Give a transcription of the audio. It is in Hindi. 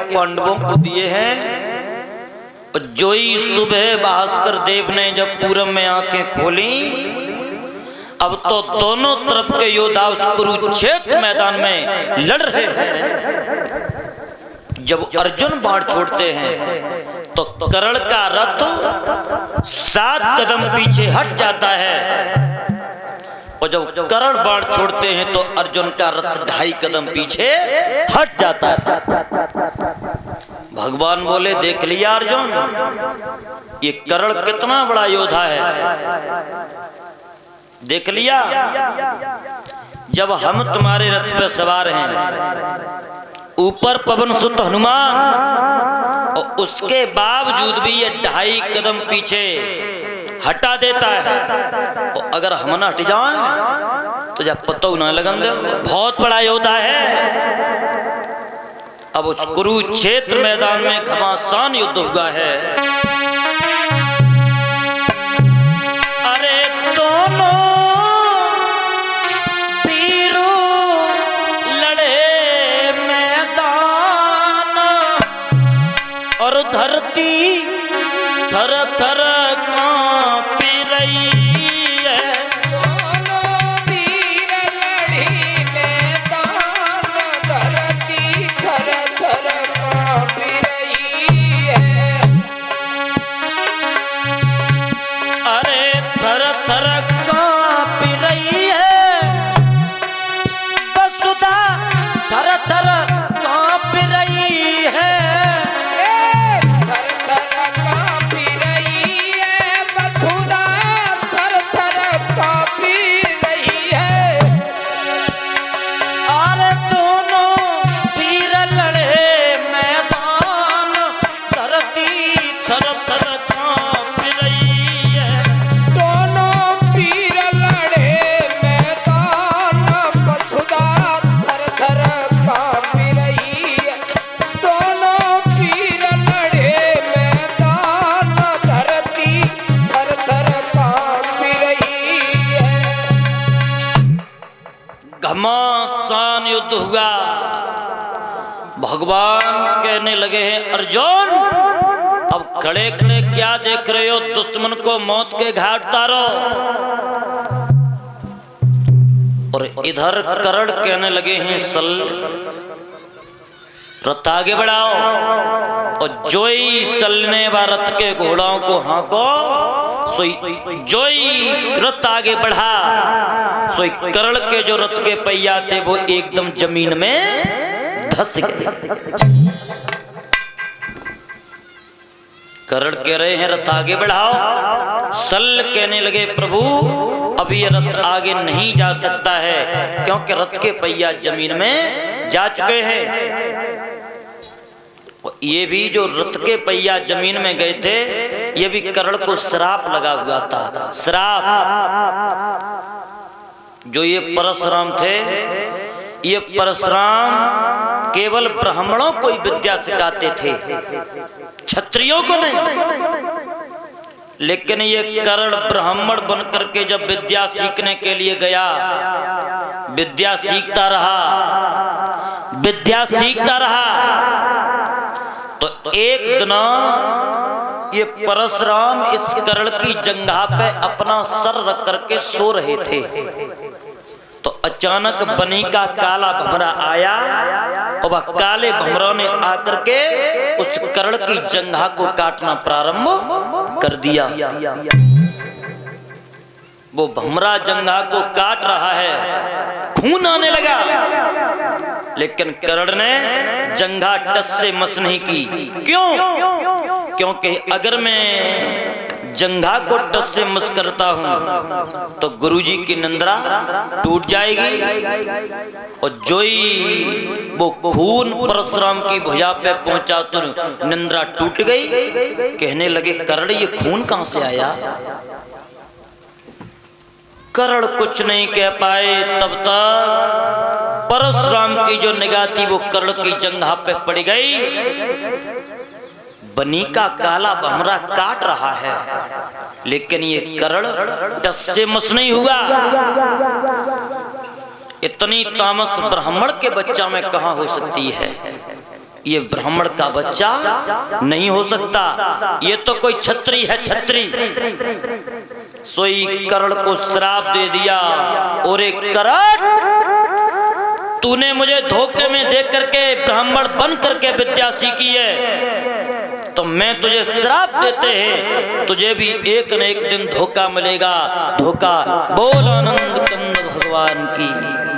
पांडवों को दिए हैं। जो ही सुबह भास्कर देव ने जब पूरब में आंखें खोली, अब तो दोनों तरफ के योद्धा उस कुरुक्षेत्र मैदान में लड़ रहे हैं। जब अर्जुन बाण छोड़ते हैं तो कर्ण का रथ 7 कदम पीछे हट जाता है, और जब कर्ण बाण छोड़ते हैं तो अर्जुन का रथ 2.5 कदम पीछे हट जाता है। भगवान बोले, देख लिया अर्जुन, ये कर्ण कितना बड़ा योद्धा है, देख लिया। जब हम तुम्हारे रथ पे सवार हैं, ऊपर पवन सुत हनुमान, और उसके बावजूद भी ये 2.5 कदम पीछे हटा देता है। और अगर हम न हट जाएं तो जब पतो न लगन दे, बहुत बड़ा योद्धा है। अब उस कुरुक्षेत्र मैदान में घमासान युद्ध हुआ है। अरे दोनों वीरों लड़े मैदान, और धरती थर थर कांपी रही है। दोनों वीर लड़ी मैदान, धरती थर थर कांपी रही है। अरे थर थर कांपी रही है, वसुधा थर थर कांपी रही है। घमासान युद्ध हुआ। भगवान कहने लगे हैं, अर्जुन अब खड़े खड़े क्या देख रहे हो, दुश्मन को मौत के घाट उतारो। और इधर कर्ण कहने लगे हैं, सल रथ आगे बढ़ाओ। और जोई सलने व रथ के घोड़ों को हांको, सोई जोई रथ आगे बढ़ा, सोई कर्ण के जो रथ के पहिया थे वो एकदम जमीन में धंस गए। कर्ण कह रहे हैं, रथ आगे बढ़ाओ। सल कहने लगे, प्रभु अब ये रथ आगे नहीं जा सकता है, क्योंकि रथ के पहिया जमीन में जा चुके हैं। ये भी जो रथ के पहिया जमीन में गए थे, ये भी कर्ण को श्राप लगा हुआ था। श्राप, जो ये परशुराम थे, ये परशुराम केवल ब्राह्मणों को ही विद्या सिखाते थे, क्षत्रियों को नहीं। लेकिन ये कर्ण ब्राह्मण बनकर के जब विद्या सीखने के लिए गया, विद्या सीखता रहा, विद्या सीखता रहा, तो एक दिन ये परशुराम इस कर्ण की जंघा पे अपना सर रख करके सो रहे थे। तो अचानक बनी का काला भमरा आया, और वह काले भमरा ने आकर के उस कर्ण की जंघा को काटना प्रारंभ कर दिया। वो भमरा जंघा को काट रहा है, खून आने लगा, लेकिन कर्ण ने जंघा टस से मस नहीं की। क्यों? क्योंकि अगर मैं जंघा को टस से मस करता हूं तो गुरुजी की निंद्रा टूट जाएगी। और जोई वो खून परशुराम की भुजा पे पहुंचा तो निंद्रा टूट गई। कहने लगे, कर्ण ये खून कहां से आया? कर्ण कुछ नहीं कह पाए। तब तक परशुराम की जो निगाह थी वो कर्ण की जंघा पे पड़ गई। बनी का काला भमरा काट रहा है, लेकिन ये कर्ण टस से मस नहीं हुआ। इतनी तामस ब्राह्मण के बच्चा में कहां हो सकती है? ये ब्राह्मण का बच्चा नहीं हो सकता, ये तो कोई छत्री है, छत्री। सोई कर्ण को श्राप दे दिया, और एक कर्ण, तूने मुझे धोखे में देख करके ब्राह्मण बन करके विद्या सीखी है, तो मैं तुझे श्राप देते हैं, तुझे भी एक न एक दिन धोखा मिलेगा। धोखा। बोल आनंद कंद भगवान की।